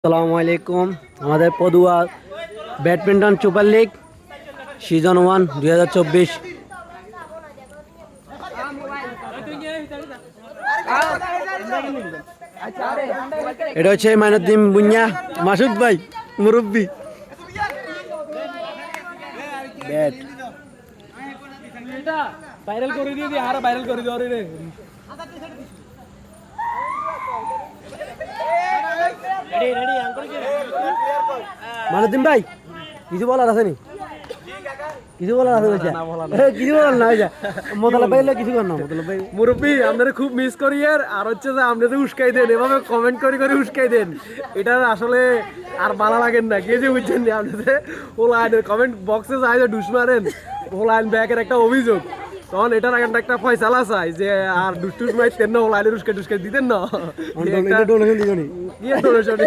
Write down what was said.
আসসালামু আলাইকুম। আমাদের Padua badminton super league season 1 2024। এটা হচ্ছে মাইনুদ্দিন বুনিয়া, মাসুদ ভাই মুরব্বী। ব্যাট ভাইরাল করে দিয়ে আর ভাইরাল করে দিও রে। মাইনুদ্দিন ভাই কিছু বলার আছে নি? কিছু বলার আছে? কিছু বলার না মোতালা পাইলে কিছু কর না। মোতালা ভাই মুরব্বী আপনারা খুব মিস করি আর হচ্ছে যে আপনাদের উস্কাই দেন, এভাবে কমেন্ট করে করে উস্কাই দেন, এটা আসলে আর ভালো লাগেন না। কে যে বুঝছেন না আপনাদের ও লাইনের কমেন্ট বক্সে যায় যে ডুস মারেন, ও লাইন ব্যাকের একটা অভিযোগ, তখন এটার একটা ফয়সালা চাই যে আর ডুস মাইতেন না, ও লাইনের উস্কাই টুস্কাই দিতেন না। ডোনেশন দিবেন। কি ডোনেশন?